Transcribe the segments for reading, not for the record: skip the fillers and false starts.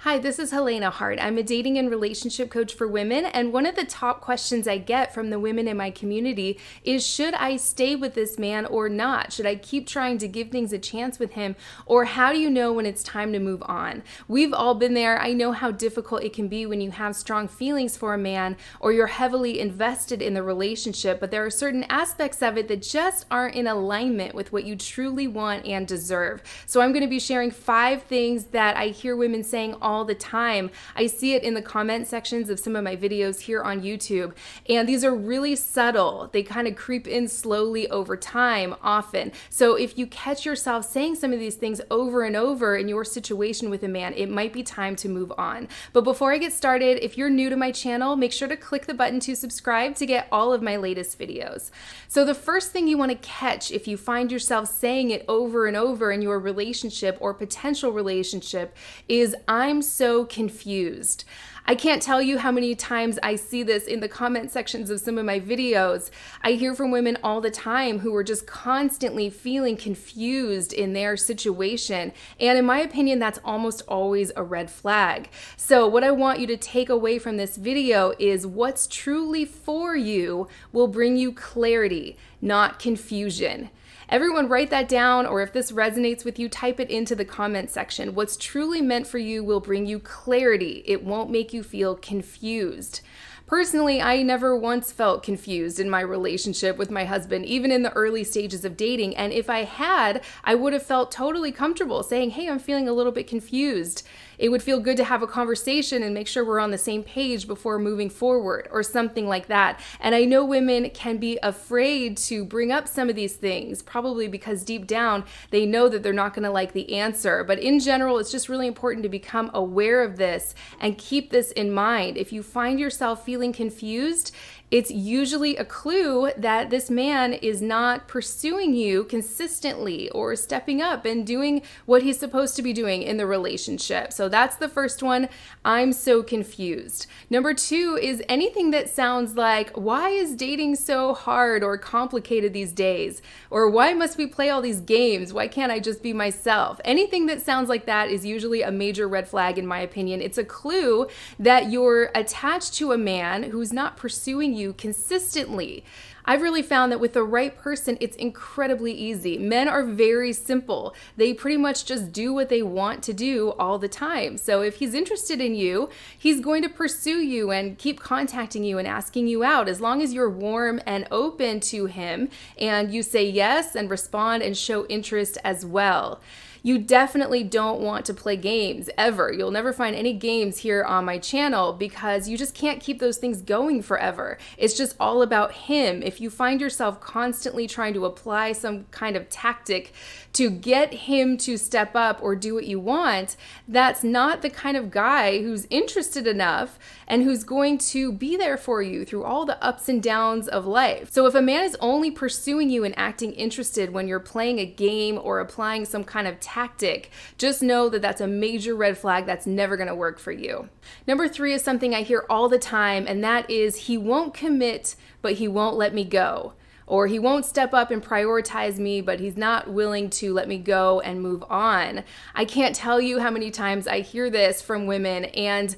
Hi, this is Helena Hart. I'm a dating and relationship coach for women, and one of the top questions I get from the women in my community is, should I stay with this man or not? Should I keep trying to give things a chance with him, or how do you know when it's time to move on? We've all been there. I know how difficult it can be when you have strong feelings for a man or you're heavily invested in the relationship, but there are certain aspects of it that just aren't in alignment with what you truly want and deserve. So I'm going to be sharing 5 things that I hear women saying all the time. I see it in the comment sections of some of my videos here on YouTube, and these are really subtle. They kind of creep in slowly over time often. So if you catch yourself saying some of these things over and over in your situation with a man, it might be time to move on. But before I get started, if you're new to my channel, make sure to click the button to subscribe to get all of my latest videos. So the first thing you want to catch if you find yourself saying it over and over in your relationship or potential relationship is, I'm so confused. I can't tell you how many times I see this in the comment sections of some of my videos. I hear from women all the time who are just constantly feeling confused in their situation. And in my opinion, that's almost always a red flag. So what I want you to take away from this video is what's truly for you will bring you clarity, not confusion. Everyone write that down, or if this resonates with you, type it into the comment section. What's truly meant for you will bring you clarity. It won't make you feel confused. Personally, I never once felt confused in my relationship with my husband, even in the early stages of dating. And if I had, I would have felt totally comfortable saying, hey, I'm feeling a little bit confused. It would feel good to have a conversation and make sure we're on the same page before moving forward, or something like that. And I know women can be afraid to bring up some of these things, probably because deep down they know that they're not going to like the answer. But in general, it's just really important to become aware of this and keep this in mind. If you find yourself feeling confused, it's usually a clue that this man is not pursuing you consistently or stepping up and doing what he's supposed to be doing in the relationship. So that's the first one. I'm so confused. Number 2 is anything that sounds like, why is dating so hard or complicated these days? Or why must we play all these games? Why can't I just be myself? Anything that sounds like that is usually a major red flag in my opinion. It's a clue that you're attached to a man who's not pursuing you consistently. I've really found that with the right person, it's incredibly easy. Men are very simple. They pretty much just do what they want to do all the time. So if he's interested in you, he's going to pursue you and keep contacting you and asking you out. As long as you're warm and open to him and you say yes and respond and show interest as well. You definitely don't want to play games ever. You'll never find any games here on my channel because you just can't keep those things going forever. It's just all about him. If you find yourself constantly trying to apply some kind of tactic to get him to step up or do what you want, that's not the kind of guy who's interested enough and who's going to be there for you through all the ups and downs of life. So if a man is only pursuing you and acting interested when you're playing a game or applying some kind of tactic, just know that that's a major red flag. That's never going to work for you. Number 3 is something I hear all the time, and that is, he won't commit, but he won't let me go. Or he won't step up and prioritize me, but he's not willing to let me go and move on. I can't tell you how many times I hear this from women, and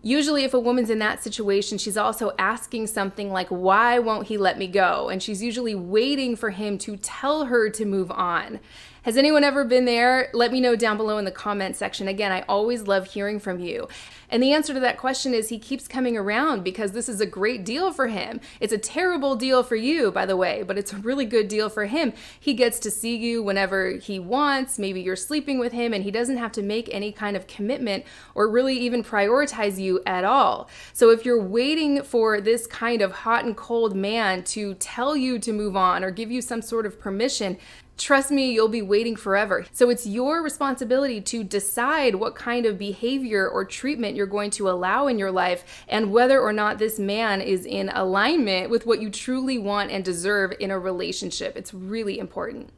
usually if a woman's in that situation, she's also asking something like, why won't he let me go? And she's usually waiting for him to tell her to move on. Has anyone ever been there? Let me know down below in the comment section. Again, I always love hearing from you. And the answer to that question is he keeps coming around because this is a great deal for him. It's a terrible deal for you, by the way, but it's a really good deal for him. He gets to see you whenever he wants. Maybe you're sleeping with him and he doesn't have to make any kind of commitment or really even prioritize you at all. So if you're waiting for this kind of hot and cold man to tell you to move on or give you some sort of permission, trust me, you'll be waiting forever. So it's your responsibility to decide what kind of behavior or treatment you're going to allow in your life and whether or not this man is in alignment with what you truly want and deserve in a relationship. It's really important.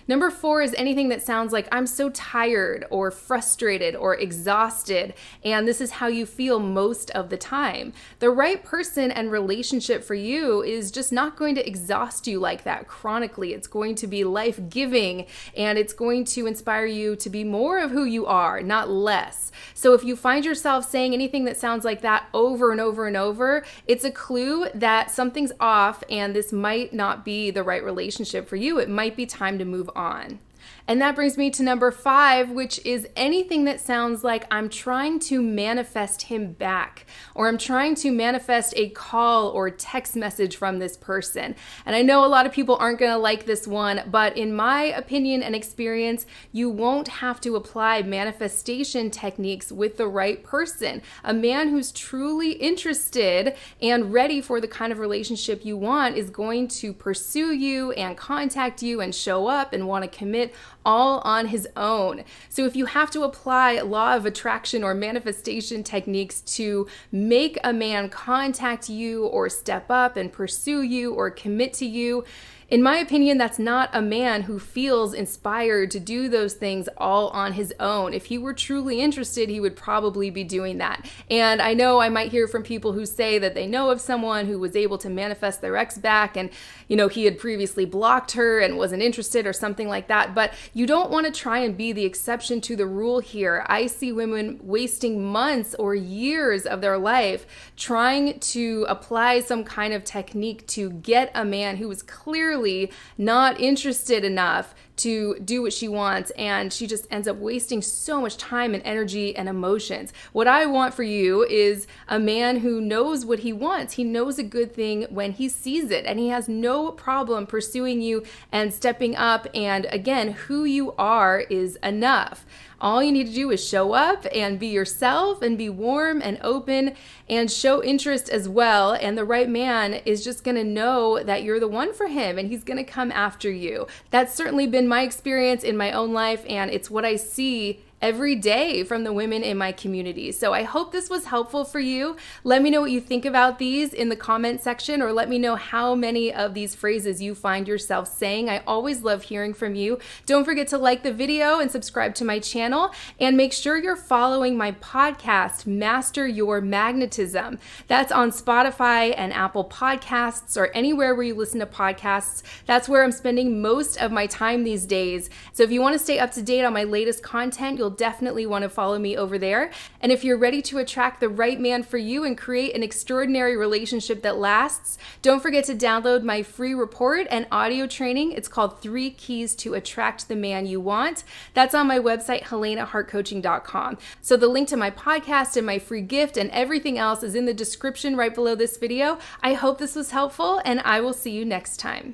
Number 4 is anything that sounds like I'm so tired or frustrated or exhausted, and this is how you feel most of the time. The right person and relationship for you is just not going to exhaust you like that chronically. It's going to be life-giving, and it's going to inspire you to be more of who you are, not less. So if you find yourself saying anything that sounds like that over and over and over, it's a clue that something's off and this might not be the right relationship for you. It might be time to move on. And that brings me to number 5, which is anything that sounds like I'm trying to manifest him back, or I'm trying to manifest a call or text message from this person. And I know a lot of people aren't going to like this one, but in my opinion and experience, you won't have to apply manifestation techniques with the right person. A man who's truly interested and ready for the kind of relationship you want is going to pursue you and contact you and show up and want to commit all on his own. So if you have to apply law of attraction or manifestation techniques to make a man contact you or step up and pursue you or commit to you, in my opinion, that's not a man who feels inspired to do those things all on his own. If he were truly interested, he would probably be doing that. And I know I might hear from people who say that they know of someone who was able to manifest their ex back and, he had previously blocked her and wasn't interested or something like that. But you don't want to try and be the exception to the rule here. I see women wasting months or years of their life trying to apply some kind of technique to get a man who was clearly not interested enough to do what she wants, and she just ends up wasting so much time and energy and emotions. What I want for you is a man who knows what he wants. He knows a good thing when he sees it, and he has no problem pursuing you and stepping up, and again, who you are is enough. All you need to do is show up and be yourself and be warm and open and show interest as well. And the right man is just going to know that you're the one for him and he's going to come after you. That's certainly been my experience in my own life, and it's what I see every day from the women in my community. So I hope this was helpful for you. Let me know what you think about these in the comment section, or let me know how many of these phrases you find yourself saying. I always love hearing from you. Don't forget to like the video and subscribe to my channel, and make sure you're following my podcast, Master Your Magnetism. That's on Spotify and Apple Podcasts, or anywhere where you listen to podcasts. That's where I'm spending most of my time these days. So if you want to stay up to date on my latest content, you'll definitely want to follow me over there. And if you're ready to attract the right man for you and create an extraordinary relationship that lasts, don't forget to download my free report and audio training. It's called 3 Keys to Attract the Man You Want. That's on my website, HelenaHartCoaching.com. So the link to my podcast and my free gift and everything else is in the description right below this video. I hope this was helpful, and I will see you next time.